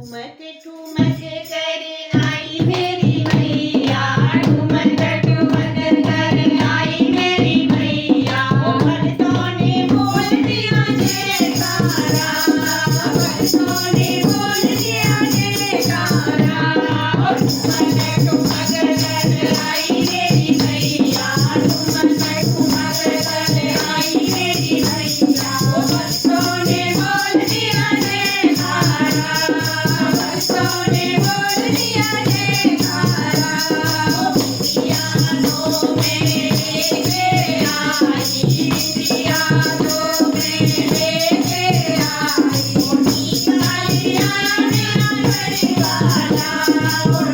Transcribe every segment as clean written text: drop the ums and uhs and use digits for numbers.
ठुमक करे आई मेरी मैया, ठुमक करे आई मेरी मैया। भक्तों ने बोल दिया जयकारा, भक्तों ने बोल दिया जयकारा। ठुमक करे आई मेरी मैया, ठुमक करे आई मेरी मैया। भक्तों ने बोल दिया जयकारा, भक्तों ने बोल दिया जयकारा। यादों में लेके आई, यादों में लेके आई। टीका लिया मेरा घरवाला,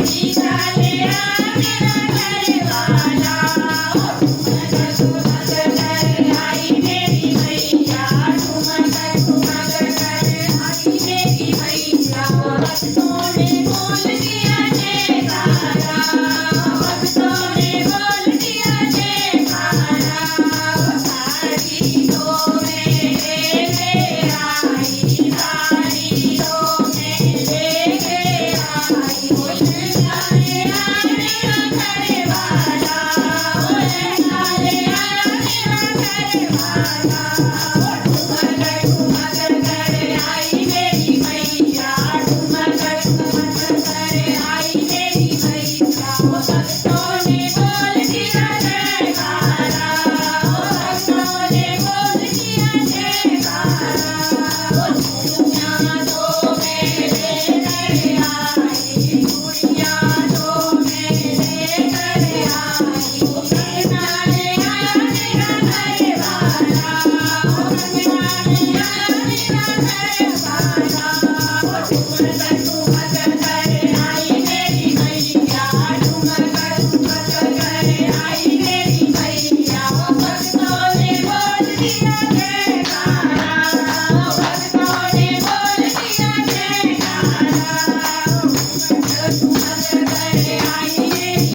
टीका लिया मेरा घरवाला। ठुमक करे आई मेरी मैया, ठुमक करे आई मेरी मैया। भक्तों ने बोल दिया जयकारा, भक्तों ने बोल दिया जयकारा। तालियों में लेके आई, तालियों में लेके आई। टीका लिया मेरा घरवाला, टीका लिया मेरा घरवाला। ठुमक करे आई मेरी मैया, ठुमक करे आई मेरी मैया। भक्तों ने बोल दिया जयकारा, भक्तों ने बोल दिया जयकारा। यादों में लेकर आई, यादों में लेकर आई। टीका लिया मेरा घरवाला, टीका लिया मेरा घरवाला। ठुमक करे आई मेरी मैया, ठुमक करे आई मेरी मैया। भक्तों ने बोल दिया